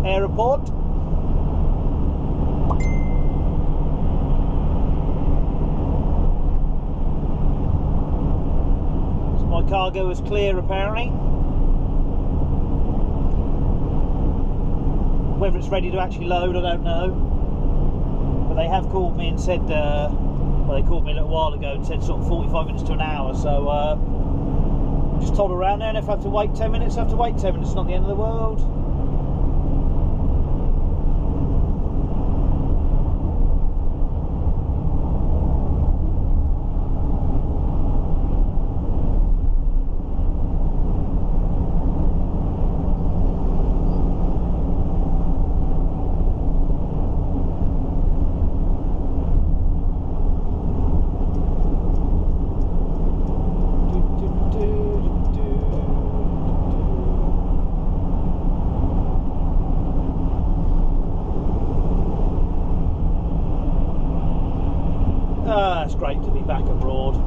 aeroport. So my cargo is clear apparently. Whether it's ready to actually load, I don't know. But they have called me and said, well, they called me a little while ago and said sort of 45 minutes to an hour. So just told around there, and if I have to wait 10 minutes, I have to wait 10 minutes. It's not the end of the world. It's great to be back abroad.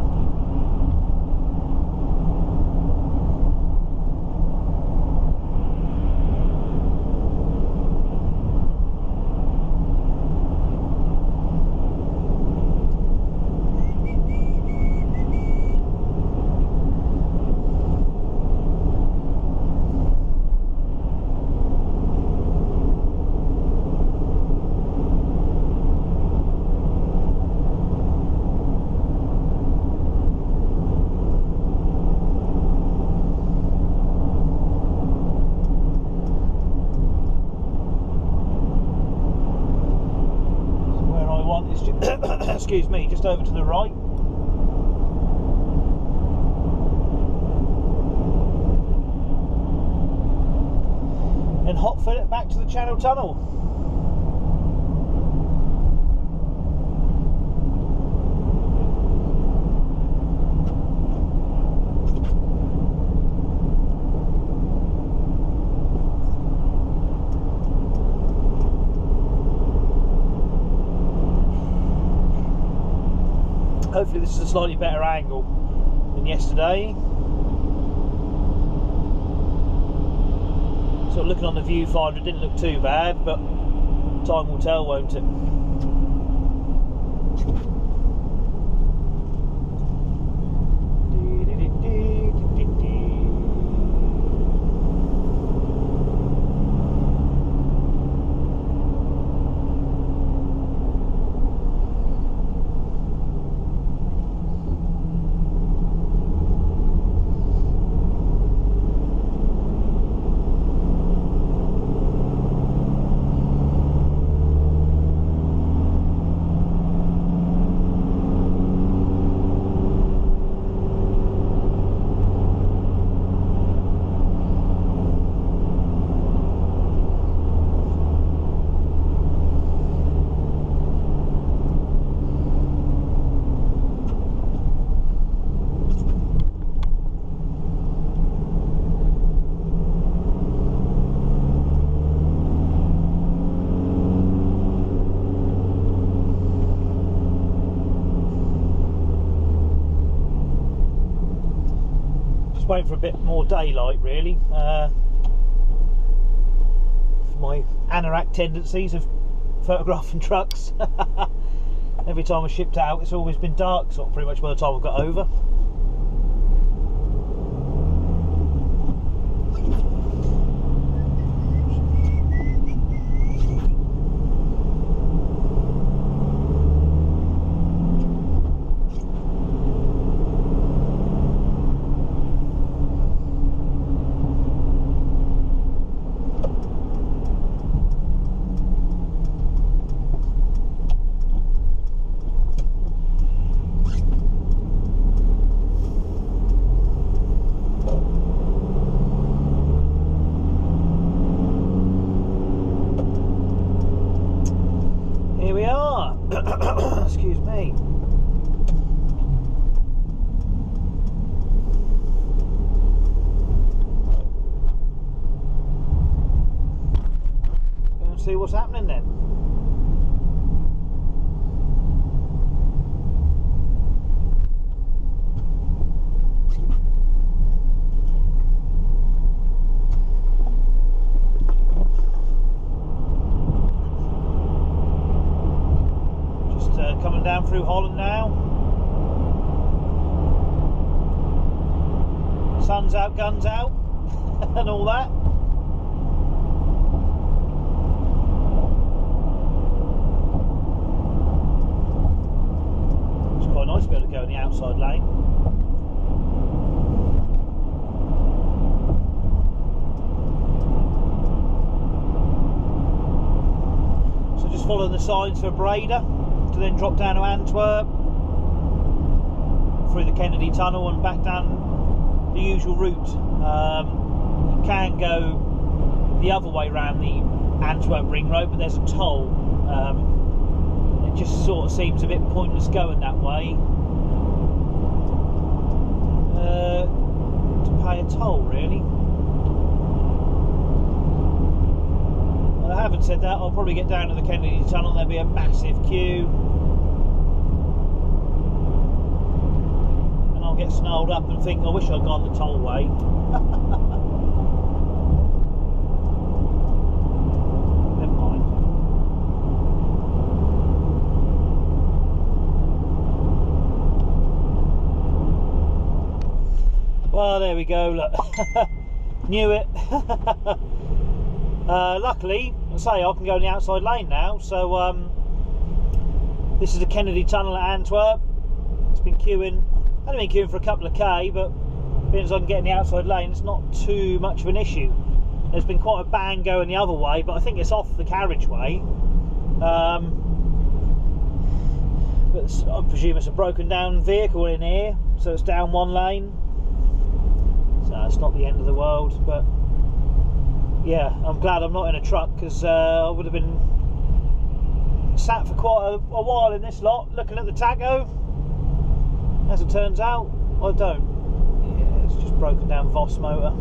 Excuse me, just over to the right. And hot foot it back to the Channel Tunnel. Hopefully this is a slightly better angle than yesterday. So looking on the viewfinder, it didn't look too bad, but time will tell, won't it? Waiting for a bit more daylight really, for my anorak tendencies of photographing trucks. Every time I shipped out it's always been dark sort of pretty much by the time I've got over. Excuse me. Go and see what's happening then. through Holland now. Sun's out, guns out, and all that. It's quite nice to be able to go in the outside lane. So just following the signs for Breda to then drop down to Antwerp, through the Kennedy Tunnel and back down the usual route. You can go the other way around the Antwerp ring road, but there's a toll. It just sort of seems a bit pointless going that way to pay a toll, really. Well, I haven't said that. I'll probably get down to the Kennedy Tunnel. There'll be a massive queue. Get snarled up and think, I wish I'd gone the tollway. Never mind. Well, there we go, look. Knew it. Luckily, I say I can go in the outside lane now, so this is the Kennedy Tunnel at Antwerp. It's been queuing. I've only been queuing for a couple of K, but being as I can get in the outside lane, it's not too much of an issue. There's been quite a bang going the other way, but I think it's off the carriageway. But I presume it's a broken down vehicle in here, so it's down one lane. So it's not the end of the world, but yeah, I'm glad I'm not in a truck, because I would have been sat for quite a while in this lot, looking at the tacho. As it turns out, I don't. Yeah, it's just broken down Voss motor.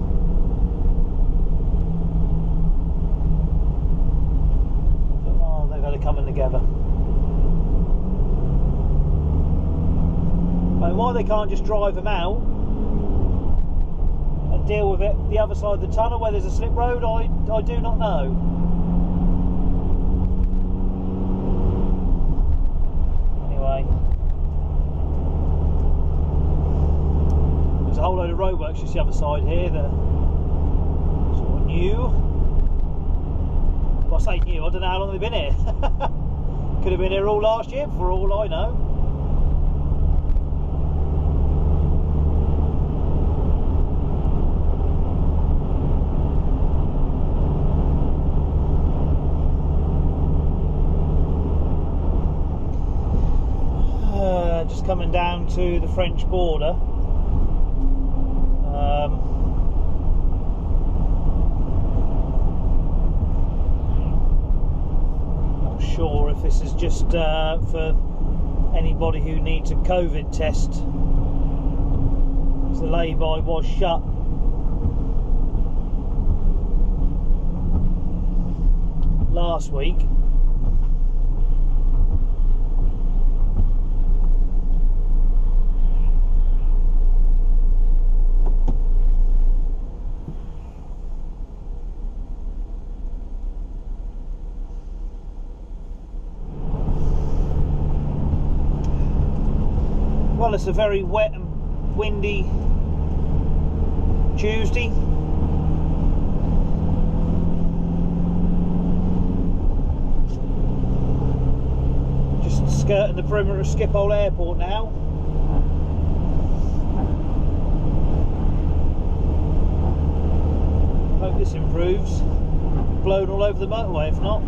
But, oh, they've got to come in together. I mean, why they can't just drive them out and deal with it the other side of the tunnel where there's a slip road, I do not know. Anyway. A whole load of roadworks just the other side here that are sort of new. Well, I say new, I don't know how long they've been here. Could have been here all last year for all I know. Just coming down to the French border. Not sure if this is just for anybody who needs a COVID test. The lay-by was shut. Last week. Well, it's a very wet and windy Tuesday. Just skirting the perimeter of Schiphol Airport now. Hope this improves. Blown all over the motorway if not.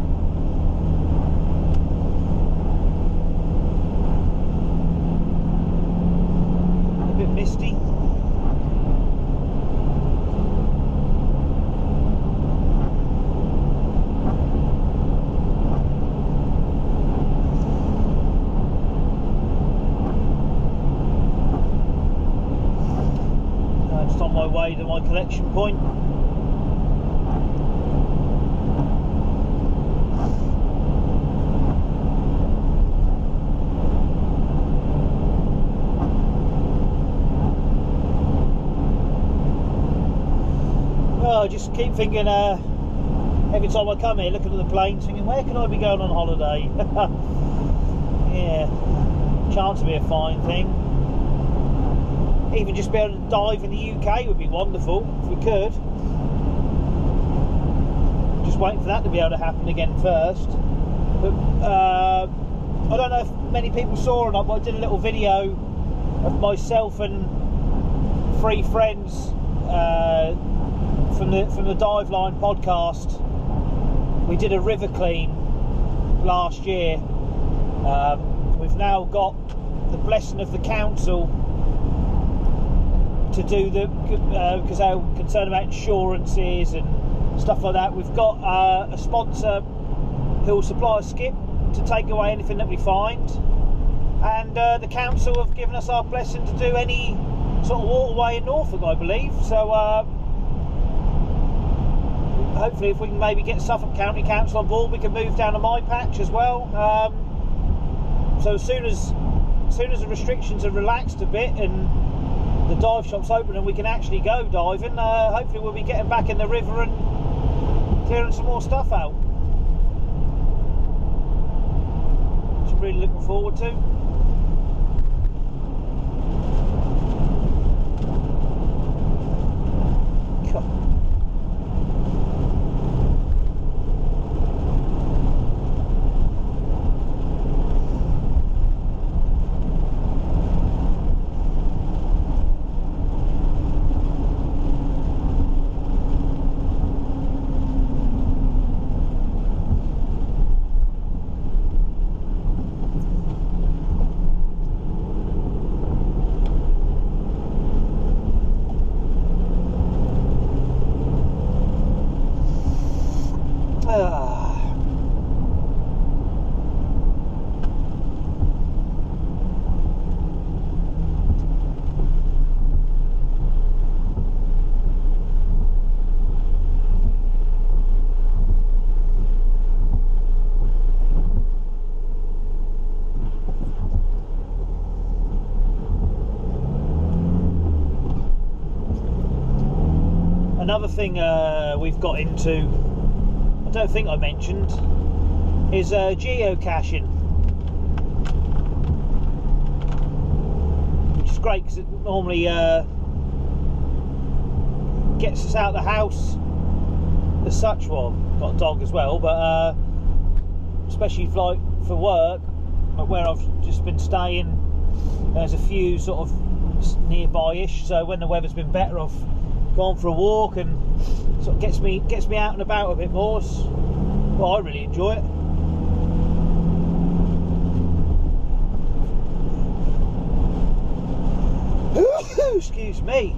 Misty. Just on my way to my collection point. I just keep thinking, every time I come here, looking at the planes, thinking, where can I be going on holiday? Yeah, chance to be a fine thing. Even just be able to dive in the UK would be wonderful if we could. Just waiting for that to be able to happen again first. But I don't know if many people saw or not, but I did a little video of myself and 3 friends from the Dive Line podcast. We did a river clean last year. We've now got the blessing of the council to do because they're concerned about insurances and stuff like that. We've got a sponsor who will supply a skip to take away anything that we find, and the council have given us our blessing to do any sort of waterway in Norfolk, I believe. So hopefully if we can maybe get Suffolk County Council on board, we can move down to my patch as well. So as soon as the restrictions are relaxed a bit and the dive shop's open and we can actually go diving, hopefully we'll be getting back in the river and clearing some more stuff out, which I'm really looking forward to. Another thing we've got into, I don't think I mentioned, is geocaching, which is great because it normally gets us out of the house as such. Well, got a dog as well, but especially like for work, where I've just been staying, there's a few sort of nearby-ish, so when the weather's been better, I've gone for a walk and sort of gets me out and about a bit more. Well, I really enjoy it. Excuse me.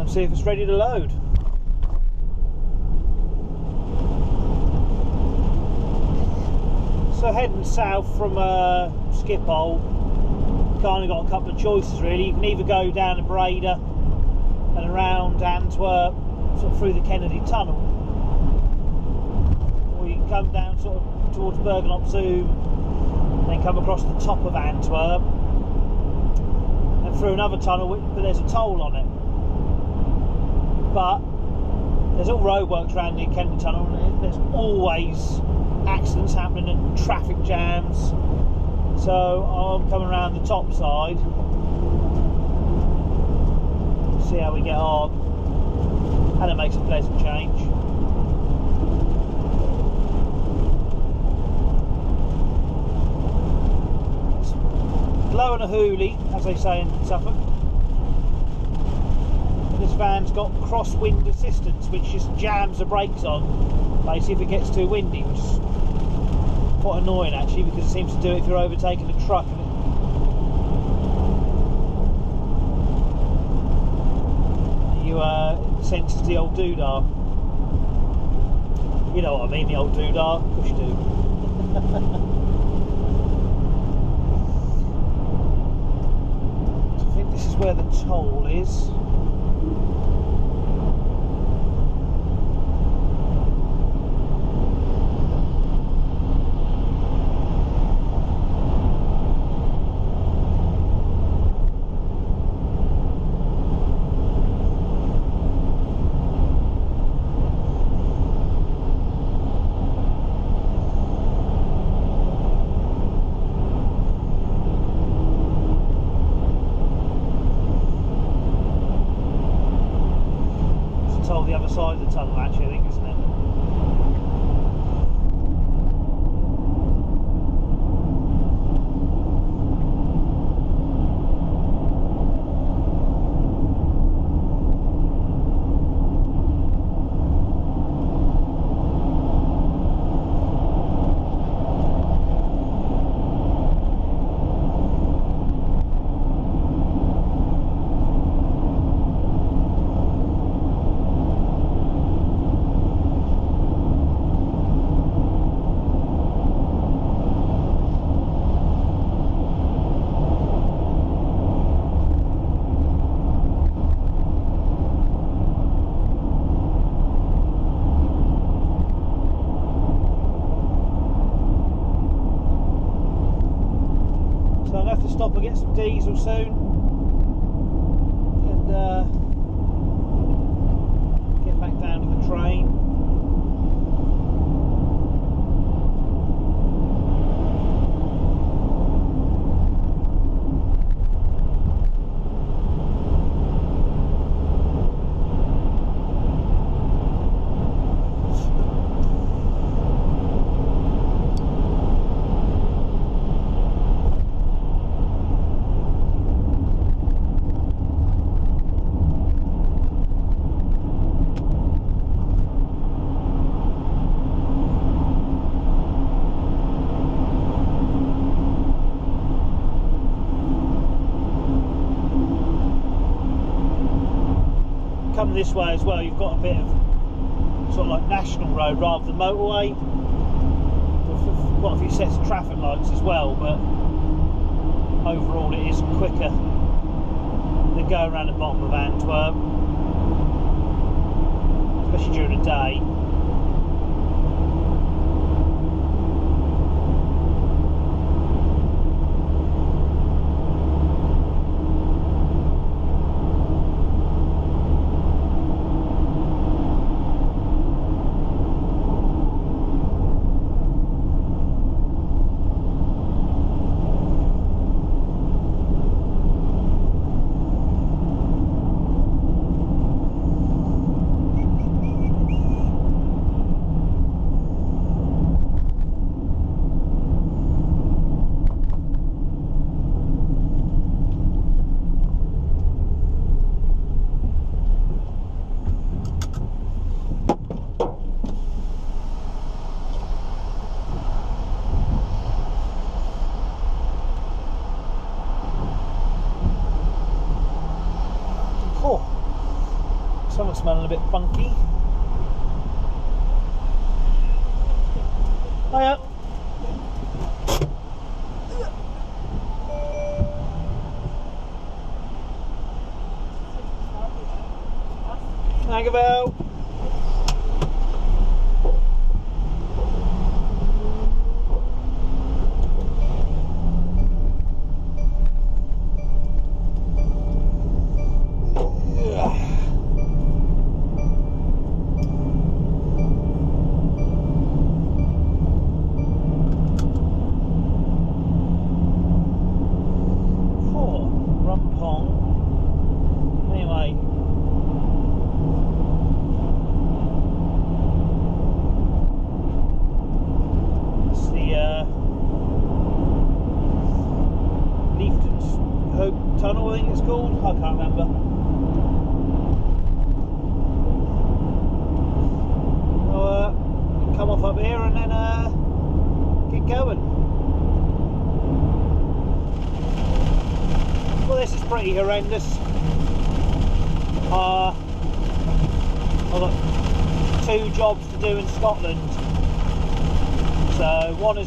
and see if it's ready to load. So heading south from Schiphol, kind of got a couple of choices really. You can either go down to Breda and around Antwerp, sort of through the Kennedy Tunnel, or you can come down sort of towards Bergen-op-Zoom and then come across the top of Antwerp and through another tunnel, but there's a toll on it. But there's all roadworks around the Kennedy Tunnel, and there's always accidents happening and traffic jams. So I'm coming around the top side, see how we get on, and it makes a pleasant change. It's blowing a hoolie, as they say in Suffolk. And this van's got crosswind assistance, which just jams the brakes on, basically if it gets too windy, which is quite annoying actually, because it seems to do it if you're overtaking a truck. And it senses the old doodah. You know what I mean, the old doodah? Of course you do. So I think this is where the toll is. The other side of the tunnel actually, I think, isn't it? Stop and get some diesel soon, and get back down to the train. Come this way as well, you've got a bit of sort of like national road rather than motorway. There's quite a few sets of traffic lights as well, but overall it is quicker than going around the bottom of Antwerp, especially during the day. Something's smelling a bit funky. Hiya. Hang about. Tunnel, I think it's called. I can't remember. So, come off up here and then get going. Well, this is pretty horrendous. I've got 2 jobs to do in Scotland. So one is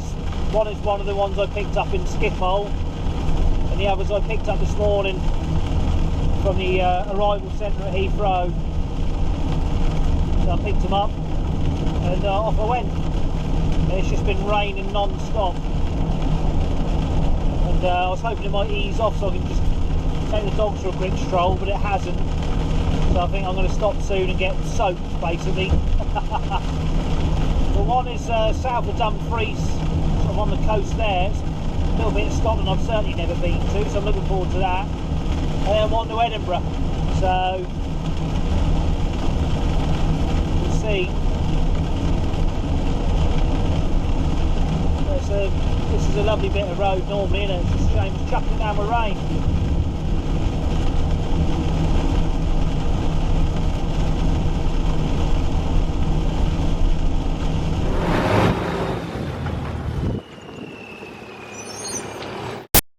one of the ones I picked up in Schiphol. And the others I picked up this morning from the arrival centre at Heathrow. So I picked them up and off I went. And it's just been raining non-stop. And I was hoping it might ease off so I can just take the dogs for a quick stroll, but it hasn't. So I think I'm going to stop soon and get soaked, basically. The one is south of Dumfries, sort of on the coast there. It's a little bit of Scotland I've certainly never been to, so I'm looking forward to that. And then I'm on to Edinburgh, so we'll see. This is a lovely bit of road normally, isn't it? It's a shame it's chucking down with rain.